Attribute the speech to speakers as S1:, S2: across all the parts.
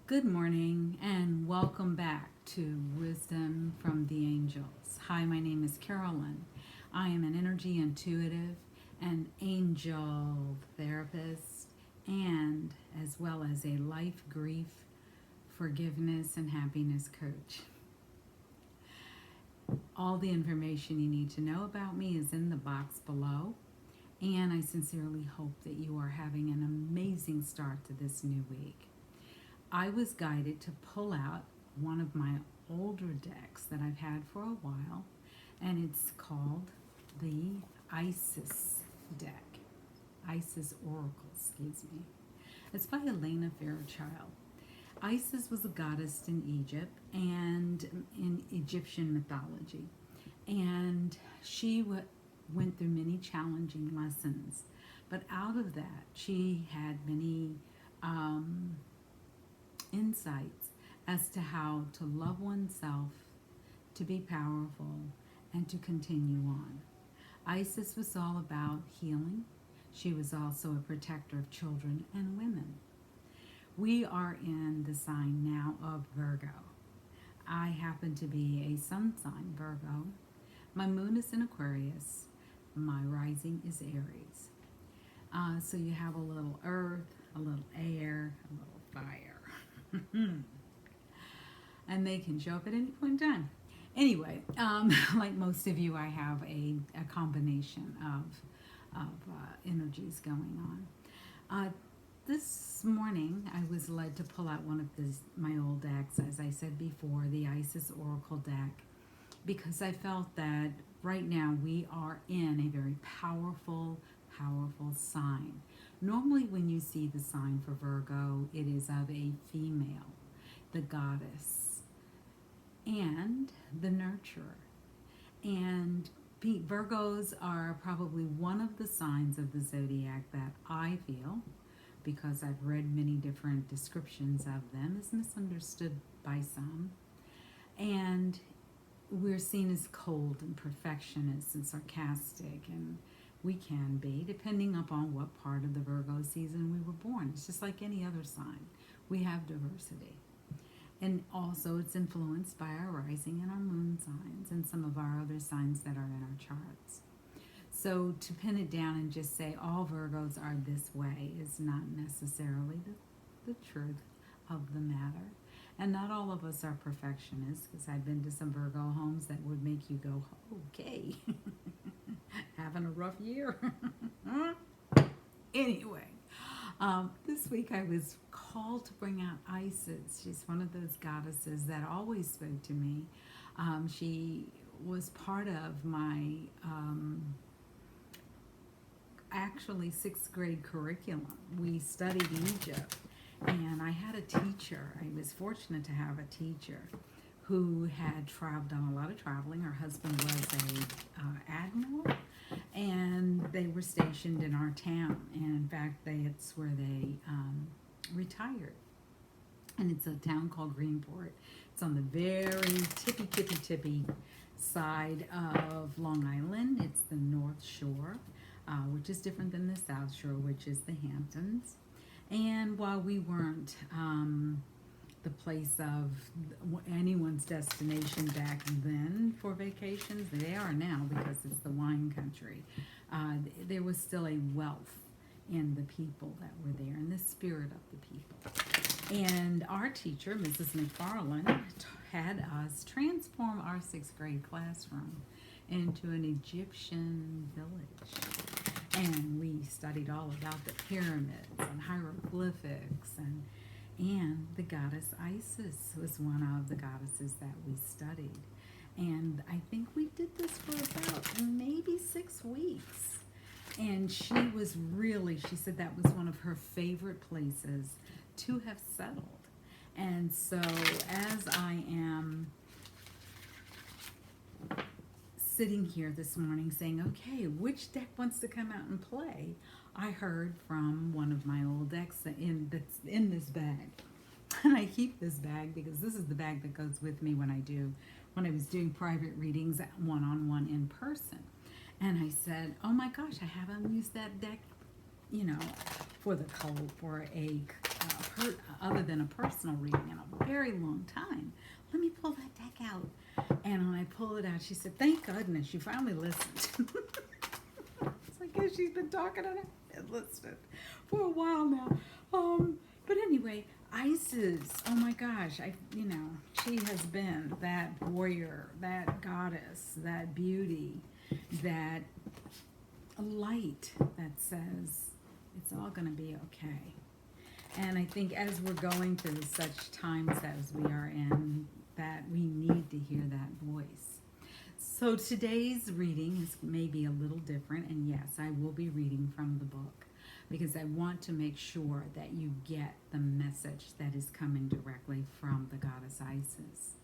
S1: Good morning and welcome back to Wisdom from the Angels. Hi, my name is Carolyn. I am an energy intuitive and angel therapist, and as well as a life, grief, forgiveness, and happiness coach. All the information you need to know about me is in the box below, and I sincerely hope that you are having an amazing start to this new week. I was guided to pull out one of my older decks that I've had for a while, and it's called the Isis deck. Isis Oracle, excuse me. It's by Elena Fairchild. Isis was a goddess in Egypt and in Egyptian mythology, and she went through many challenging lessons. But out of that, she had many insights as to how to love oneself, to be powerful, and to continue on. Isis was all about healing. She was also a protector of children and women. We are in the sign now of Virgo. I happen to be a sun sign, Virgo. My moon is in Aquarius. My rising is Aries. So you have a little earth, a little air, a little fire. And they can show up at any point in time. Anyway, like most of you, I have a combination of energies going on. This morning, I was led to pull out one of my old decks, as I said before, the Isis Oracle deck, because I felt that right now we are in a very powerful, powerful sign. Normally, when you see the sign for Virgo, it is of a female, the goddess, and the nurturer. And Virgos are probably one of the signs of the zodiac that I feel, because I've read many different descriptions of them, is misunderstood by some. And we're seen as cold and perfectionist and sarcastic, and we can be, depending upon what part of the Virgo season we were born. It's just like any other sign. We have diversity. And also, it's influenced by our rising and our moon signs and some of our other signs that are in our charts. So to pin it down and just say all Virgos are this way is not necessarily the truth of the matter. And not all of us are perfectionists, because I've been to some Virgo homes that would make you go, okay, having a rough year. Anyway, this week I was called to bring out Isis. She's one of those goddesses that always spoke to me. She was part of my actually sixth grade curriculum. We studied Egypt, and I had a teacher. I was fortunate to have a teacher who had traveled, done a lot of traveling. Her husband was a admiral, and they were stationed in our town. And in fact, it's where they retired. And it's a town called Greenport. It's on the very tippy side of Long Island. It's the North Shore, which is different than the South Shore, which is the Hamptons. And while we weren't the place of anyone's destination back then for vacations, they are now, because it's the wine country, there was still a wealth in the people that were there, and the spirit of the people. And our teacher, Mrs. McFarland, had us transform our sixth grade classroom into an Egyptian village. And we studied all about the pyramids and hieroglyphics, and the goddess Isis was one of the goddesses that we studied. And I think we did this for about maybe 6 weeks. And she said that was one of her favorite places to have settled. And so as I am sitting here this morning saying, okay, which deck wants to come out and play, I heard from one of my old decks that's in this bag. And I keep this bag because this is the bag that goes with me when I was doing private readings one-on-one in person. And I said, oh my gosh, I haven't used that deck, for the cold, for other than a personal reading in a very long time. Let me pull that deck out. And when I pull it out, she said, thank goodness you finally listened. It's like, yeah, she's been talking and listening for a while now. But anyway, Isis, oh my gosh, she has been that warrior, that goddess, that beauty, that light that says it's all going to be okay. And I think as we're going through such times as we are in, that we need to hear that voice. So today's reading is maybe a little different, and yes, I will be reading from the book because I want to make sure that you get the message that is coming directly from the goddess Isis.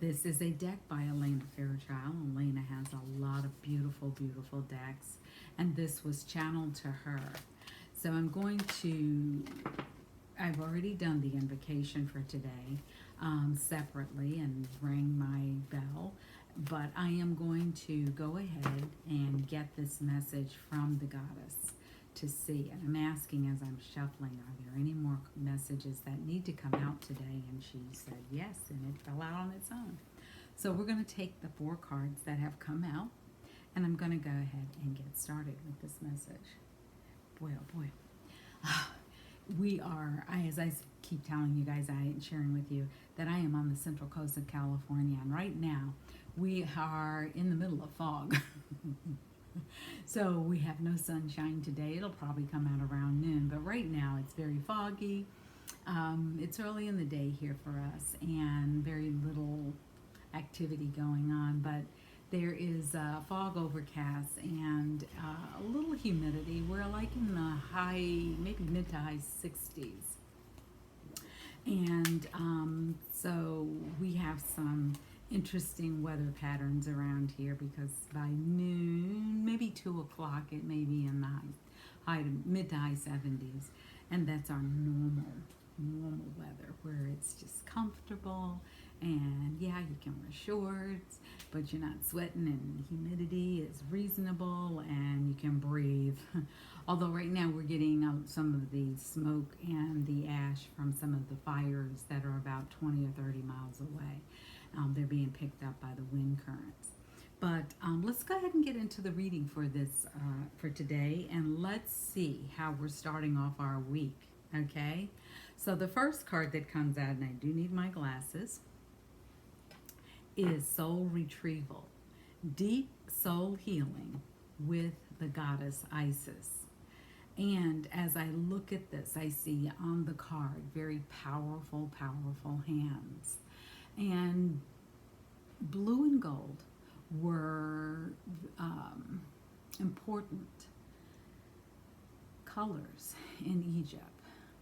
S1: This is a deck by Elena Fairchild. Elena has a lot of beautiful, beautiful decks, and this was channeled to her. So I've already done the invocation for today separately and rang my bell, but I am going to go ahead and get this message from the goddess to see. And I'm asking as I'm shuffling, are there any more messages that need to come out today? And she said yes, and it fell out on its own. So we're going to take the 4 cards that have come out, and I'm going to go ahead and get started with this message. Boy, oh boy. As I keep telling you guys, sharing with you that I am on the central coast of California, and right now we are in the middle of fog. So we have no sunshine today. It'll probably come out around noon, but right now it's very foggy. It's early in the day here for us, and very little activity going on, but there is fog overcast and a little humidity. We're like in the maybe mid to high 60s. And so we have some interesting weather patterns around here because by noon, maybe 2 o'clock, it may be in the mid to high 70s. And that's our normal weather where it's just comfortable. And yeah, you can wear shorts, but you're not sweating, and humidity is reasonable, and you can breathe. Although right now we're getting some of the smoke and the ash from some of the fires that are about 20 or 30 miles away. They're being picked up by the wind currents. But let's go ahead and get into the reading for this for today, and let's see how we're starting off our week. Okay, so the first card that comes out, and I do need my glasses, is soul retrieval, deep soul healing with the goddess Isis. And as I look at this, I see on the card very powerful, powerful hands. And blue and gold were important colors in Egypt.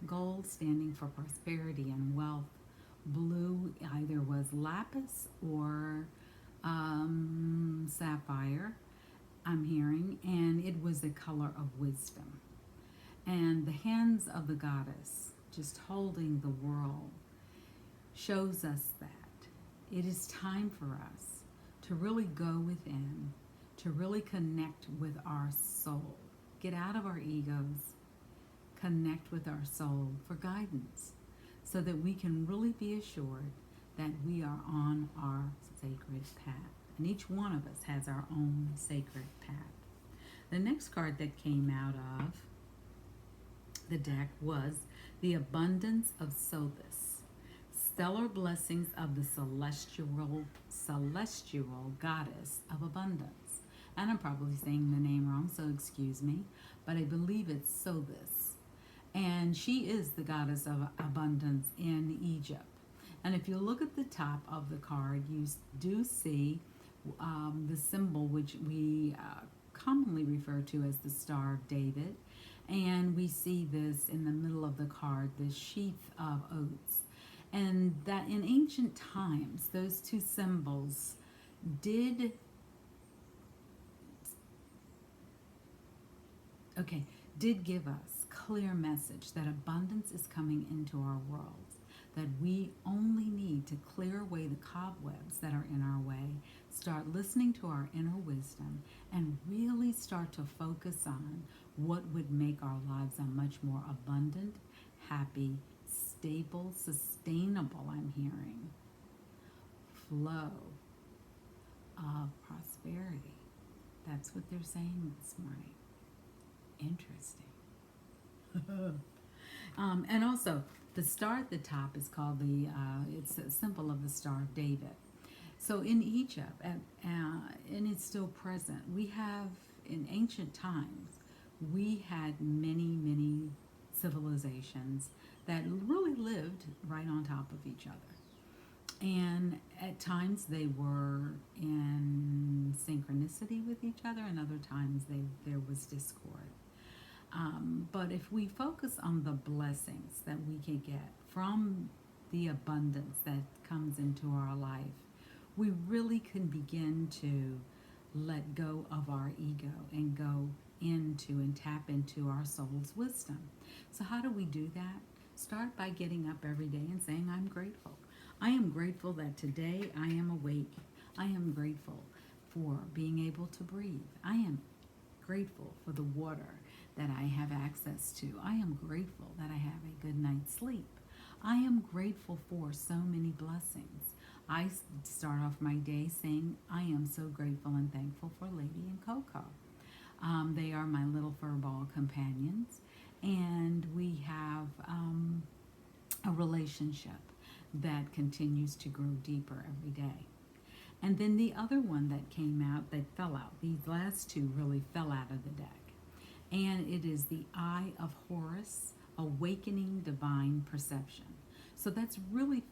S1: Gold standing for prosperity and wealth. Blue either was lapis or sapphire, I'm hearing, and it was the color of wisdom. And the hands of the goddess just holding the world shows us that it is time for us to really go within, to really connect with our soul. Get out of our egos, connect with our soul for guidance, so that we can really be assured that we are on our sacred path. And each one of us has our own sacred path. The next card that came out of the deck was the Abundance of Sothis, stellar blessings of the celestial goddess of abundance. And I'm probably saying the name wrong, so excuse me, but I believe it's Sothis. And she is the goddess of abundance in Egypt. And if you look at the top of the card, you do see the symbol which we commonly refer to as the Star of David. And we see this in the middle of the card, this sheath of oats. And that in ancient times, those two symbols did give us clear message that abundance is coming into our world, that we only need to clear away the cobwebs that are in our way, start listening to our inner wisdom, and really start to focus on what would make our lives a much more abundant, happy, stable, sustainable, I'm hearing, flow of prosperity. That's what they're saying this morning. Interesting. And also, the star at the top is called it's a symbol of the Star of David. So in Egypt, and it's still present, we have, in ancient times, we had many, many civilizations that really lived right on top of each other. And at times they were in synchronicity with each other, and other times there was discord. But if we focus on the blessings that we can get from the abundance that comes into our life, we really can begin to let go of our ego and go into and tap into our soul's wisdom. So, how do we do that? Start by getting up every day and saying, I'm grateful. I am grateful that today I am awake. I am grateful for being able to breathe. I am grateful for the water that I have access to. I am grateful that I have a good night's sleep. I am grateful for so many blessings. I start off my day saying, I am so grateful and thankful for Lady and Coco. They are my little furball companions, and we have a relationship that continues to grow deeper every day. And then the other one that came out, that fell out, these last two really fell out of the deck. And it is the Eye of Horus, Awakening Divine Perception. So that's really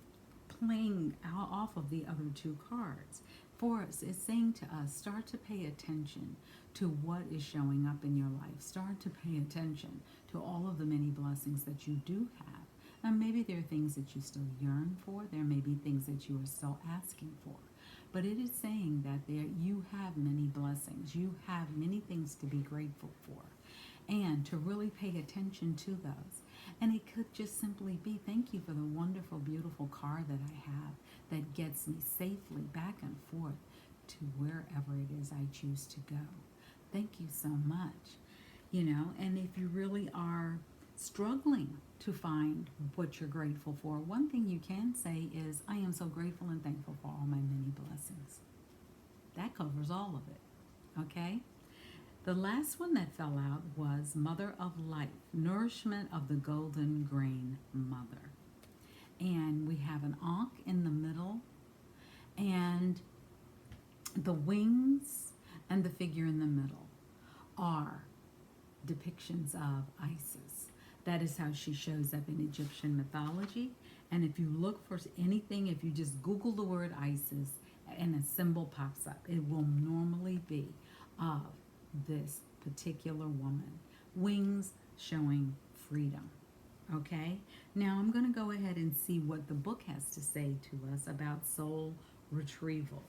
S1: playing out off of the other two cards. For us, it's saying to us, start to pay attention to what is showing up in your life. Start to pay attention to all of the many blessings that you do have. Now, maybe there are things that you still yearn for. There may be things that you are still asking for. But it is saying that you have many blessings. You have many things to be grateful for. And to really pay attention to those. And it could just simply be, thank you for the wonderful, beautiful car that I have that gets me safely back and forth to wherever it is I choose to go. Thank you so much. And if you really are struggling to find what you're grateful for, one thing you can say is, I am so grateful and thankful for all my many blessings. That covers all of it. Okay? The last one that fell out was Mother of Life, Nourishment of the Golden Grain Mother. And we have an Ankh in the middle, and the wings and the figure in the middle are depictions of Isis. That is how she shows up in Egyptian mythology. And if you look for anything, if you just Google the word Isis and a symbol pops up, it will normally be of this particular woman. Wings showing freedom. Okay? Now I'm going to go ahead and see what the book has to say to us about soul retrieval.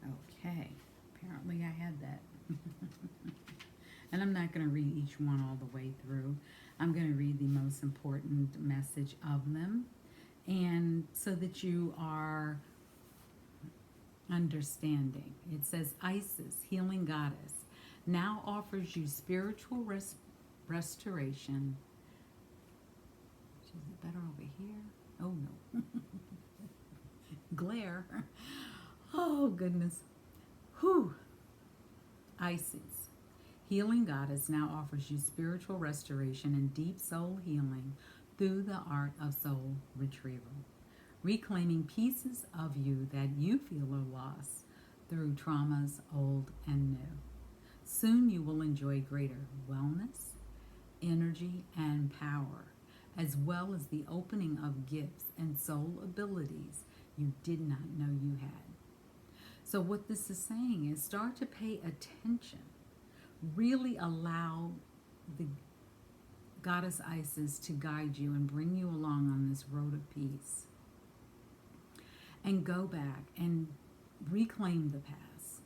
S1: Okay. Apparently I had that. And I'm not going to read each one all the way through. I'm going to read the most important message of them, and so that you are understanding. It says, Isis, healing goddess, now offers you spiritual restoration. Is it better over here? Oh no. Glare. Oh goodness. Whew. Isis, healing goddess, now offers you spiritual restoration and deep soul healing through the art of soul retrieval, reclaiming pieces of you that you feel are lost through traumas old and new. Soon you will enjoy greater wellness, energy, and power, as well as the opening of gifts and soul abilities you did not know you had. So what this is saying is, start to pay attention. Really allow the goddess Isis to guide you and bring you along on this road of peace. And go back and reclaim the past.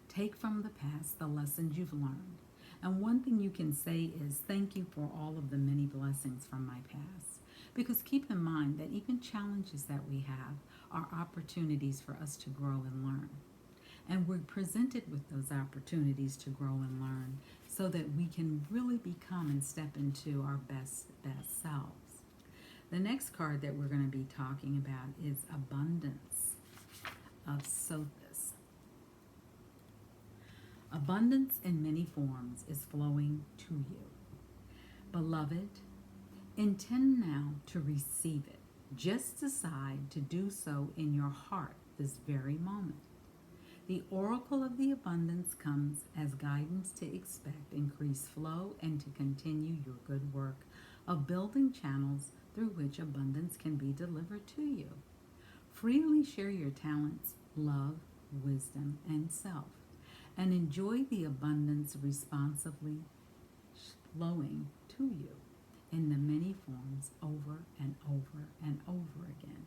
S1: Take from the past the lessons you've learned. And one thing you can say is, thank you for all of the many blessings from my past. Because keep in mind that even challenges that we have are opportunities for us to grow and learn. And we're presented with those opportunities to grow and learn so that we can really become and step into our best selves. The next card that we're going to be talking about is abundance of Sothis. Abundance in many forms is flowing to you. Beloved, intend now to receive it. Just decide to do so in your heart this very moment. The oracle of the abundance comes as guidance to expect increased flow and to continue your good work of building channels through which abundance can be delivered to you. Freely share your talents, love, wisdom, and self, and enjoy the abundance responsibly flowing to you in the many forms over and over and over again.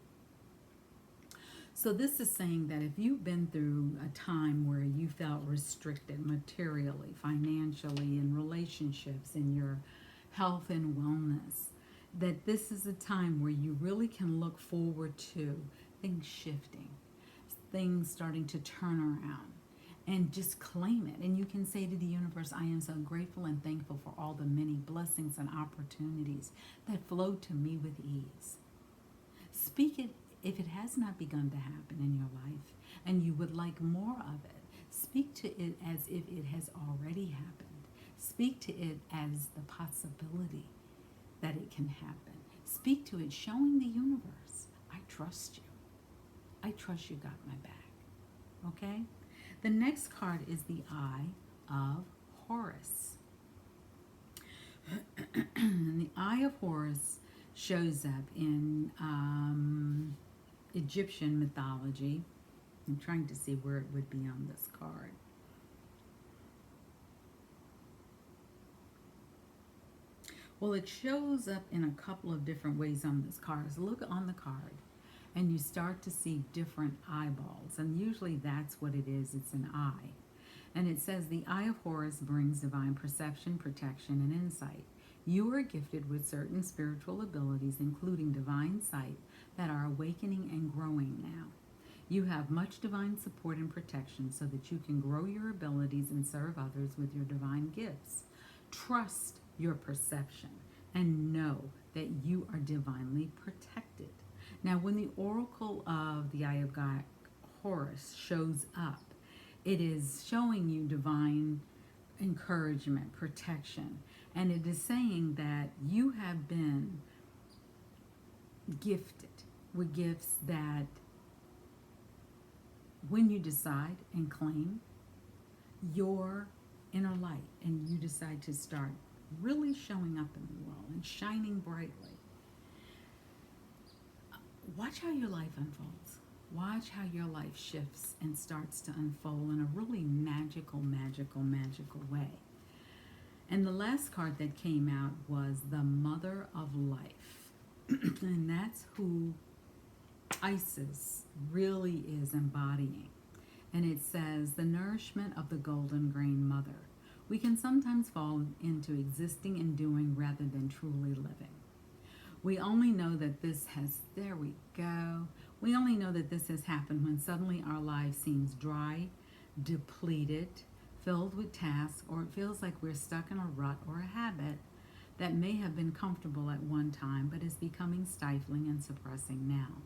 S1: So this is saying that if you've been through a time where you felt restricted materially, financially, in relationships, in your health and wellness, that this is a time where you really can look forward to things shifting, things starting to turn around, and just claim it. And you can say to the universe, I am so grateful and thankful for all the many blessings and opportunities that flow to me with ease. Speak it if it has not begun to happen in your life and you would like more of it. Speak to it as if it has already happened. Speak to it as the possibility that it can happen. Speak to it showing the universe, I trust you. I trust you got my back. Okay? The next card is the Eye of Horus. And the Eye of Horus shows up in Egyptian mythology. I'm trying to see where it would be on this card. Well, it shows up in a couple of different ways on this card. So look on the card and you start to see different eyeballs. And usually that's what it is. It's an eye. And it says the Eye of Horus brings divine perception, protection, and insight. You are gifted with certain spiritual abilities, including divine sight, that are awakening and growing now. You have much divine support and protection so that you can grow your abilities and serve others with your divine gifts. Trust your perception and know that you are divinely protected. Now, when the oracle of the Eye of God, Horus, shows up, it is showing you divine encouragement, protection, and it is saying that you have been gifted with gifts that when you decide and claim your inner light and you decide to start really showing up in the world and shining brightly, watch how your life unfolds. Watch how your life shifts and starts to unfold in a really magical, magical, magical way. And the last card that came out was the Mother of Life. And that's who Isis really is embodying. And it says, the nourishment of the golden grain mother. We can sometimes fall into existing and doing rather than truly living. We only know that this has, there we go. We only know that this has happened when suddenly our life seems dry, depleted, filled with tasks, or it feels like we're stuck in a rut or a habit that may have been comfortable at one time but is becoming stifling and suppressing now.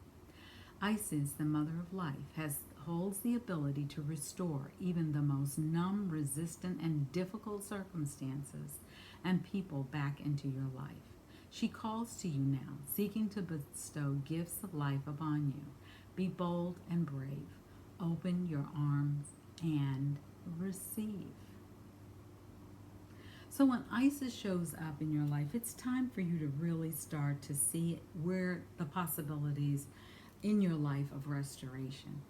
S1: Isis, the Mother of Life, holds the ability to restore even the most numb, resistant, and difficult circumstances and people back into your life. She calls to you now, seeking to bestow gifts of life upon you. Be bold and brave. Open your arms and receive. So when Isis shows up in your life, it's time for you to really start to see where the possibilities in your life of restoration.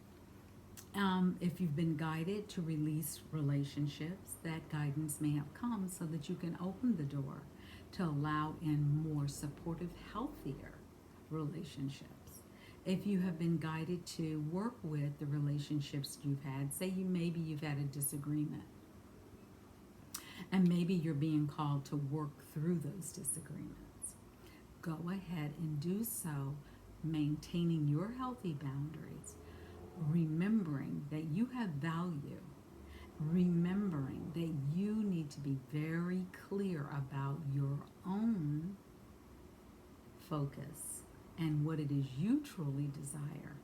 S1: If you've been guided to release relationships, that guidance may have come so that you can open the door to allow in more supportive, healthier relationships. If you have been guided to work with the relationships you've had, say maybe you've had a disagreement, and maybe you're being called to work through those disagreements, go ahead and do so, maintaining your healthy boundaries, remembering that you have value remembering that you need to be very clear about your own focus and what it is you truly desire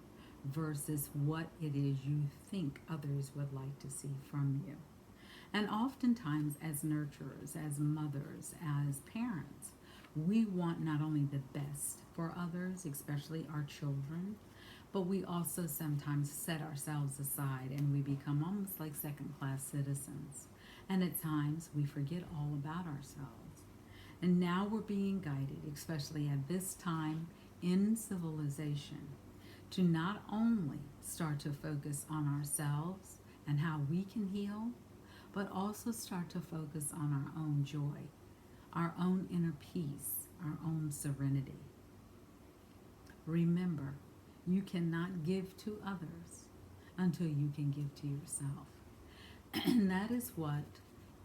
S1: versus what it is you think others would like to see from you. And oftentimes, as nurturers, as mothers, as parents, we want not only the best for others, especially our children, but we also sometimes set ourselves aside and we become almost like second class citizens. And at times, we forget all about ourselves. And now we're being guided, especially at this time in civilization, to not only start to focus on ourselves and how we can heal, but also start to focus on our own joy, our own inner peace, our own serenity. Remember, you cannot give to others until you can give to yourself. And that is what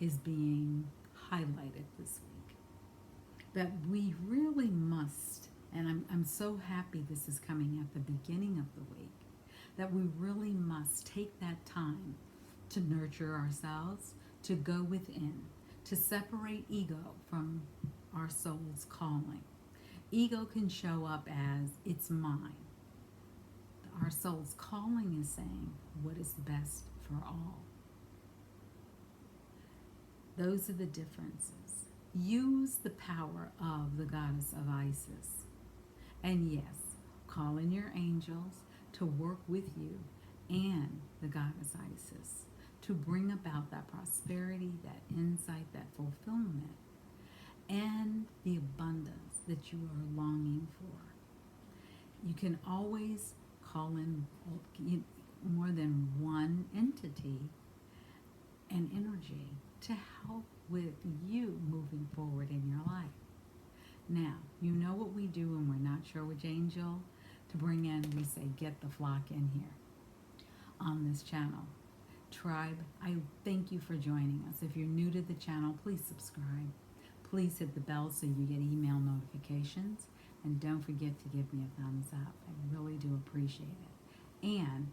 S1: is being highlighted this week. That we really must, and I'm so happy this is coming at the beginning of the week, that we really must take that time to nurture ourselves, to go within, to separate ego from our soul's calling. Ego can show up as it's mine. Our soul's calling is saying what is best for all. Those are the differences. Use the power of the goddess of Isis. And yes, call in your angels to work with you and the goddess Isis to bring about that prosperity, that insight, that fulfillment, and the abundance that you are longing for. You can always call in more than one entity and energy to help with you moving forward in your life. Now, you know what we do when we're not sure which angel to bring in. We say, get the flock in here on this channel. Tribe, I thank you for joining us. If you're new to the channel, please subscribe. Please hit the bell so you get email notifications. And don't forget to give me a thumbs up. I really do appreciate it. And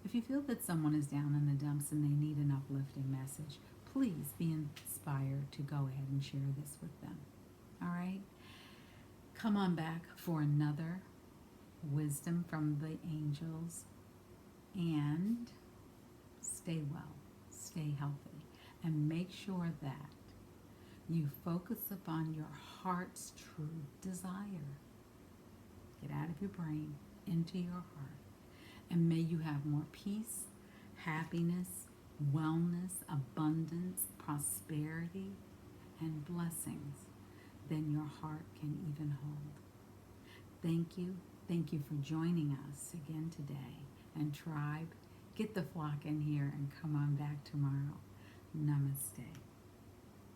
S1: if you feel that someone is down in the dumps and they need an uplifting message, please be inspired to go ahead and share this with them. All right? Come on back for another wisdom from the angels. And stay well, stay healthy, and make sure that you focus upon your heart's true desire. Get out of your brain, into your heart. And may you have more peace, happiness, wellness, abundance, prosperity, and blessings than your heart can even hold. Thank you. Thank you for joining us again today. And tribe, get the flock in here and come on back tomorrow. Namaste.